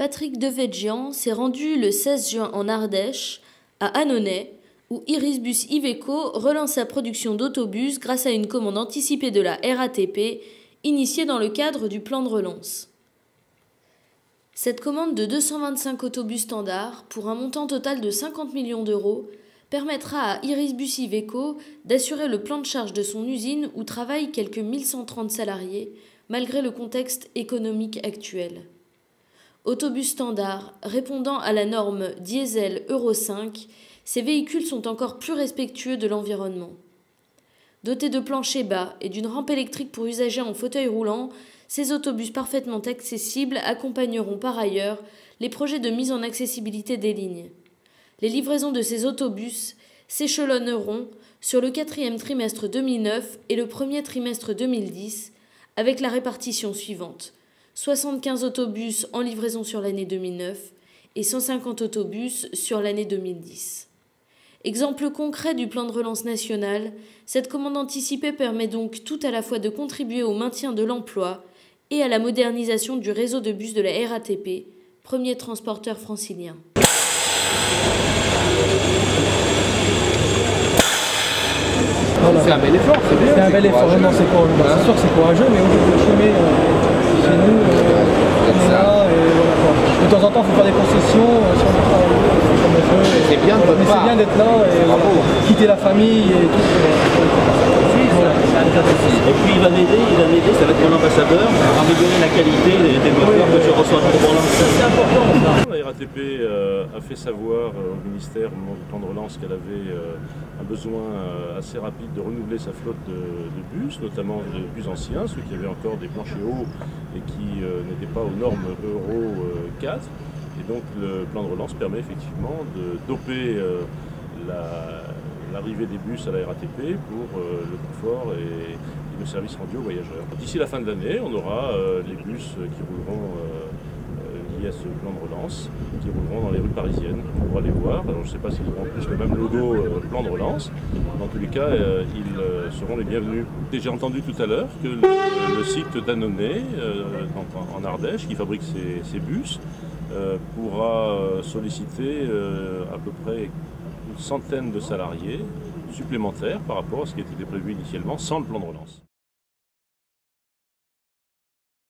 Patrick Devedjian s'est rendu le 16 juin en Ardèche, à Annonay, où Irisbus Iveco relance sa production d'autobus grâce à une commande anticipée de la RATP, initiée dans le cadre du plan de relance. Cette commande de 225 autobus standards, pour un montant total de 50 millions d'euros, permettra à Irisbus Iveco d'assurer le plan de charge de son usine où travaillent quelques 1130 salariés, malgré le contexte économique actuel. Autobus standard, répondant à la norme diesel Euro 5, ces véhicules sont encore plus respectueux de l'environnement. Dotés de planchers bas et d'une rampe électrique pour usagers en fauteuil roulant, ces autobus parfaitement accessibles accompagneront par ailleurs les projets de mise en accessibilité des lignes. Les livraisons de ces autobus s'échelonneront sur le 4e trimestre 2009 et le 1er trimestre 2010, avec la répartition suivante: 75 autobus en livraison sur l'année 2009 et 150 autobus sur l'année 2010. Exemple concret du plan de relance national, cette commande anticipée permet donc tout à la fois de contribuer au maintien de l'emploi et à la modernisation du réseau de bus de la RATP, premier transporteur francilien. C'est un bel effort, c'est bien. C'est un bel effort, vraiment, c'est sûr que c'est courageux, mais on peut chemin chez nous, on est là, et voilà quoi. De temps en temps, il faut faire des concessions, si on veut travailler, comme on veut. C'est bien de votre part. C'est bien d'être là, et voilà, quitter la famille et tout. Voilà. Et puis il va m'aider, ça va être mon ambassadeur, à améliorer la qualité des moteurs que je reçois pour relance. C'est important ça. La RATP a fait savoir au ministère au moment du plan de relance qu'elle avait un besoin assez rapide de renouveler sa flotte de bus, notamment de bus anciens, ceux qui avaient encore des planchers hauts et qui n'étaient pas aux normes Euro 4. Et donc le plan de relance permet effectivement de doper l'arrivée des bus à la RATP pour le confort et le service rendu aux voyageurs. D'ici la fin de l'année, on aura les bus qui rouleront liés à ce plan de relance, qui rouleront dans les rues parisiennes. On pourra les voir. Alors, je ne sais pas s'ils auront plus le même logo plan de relance. Dans tous les cas, ils seront les bienvenus. J'ai entendu tout à l'heure que le site d'Annonay, en Ardèche, qui fabrique ces bus, pourra solliciter à peu près une centaine de salariés supplémentaires par rapport à ce qui était prévu initialement sans le plan de relance.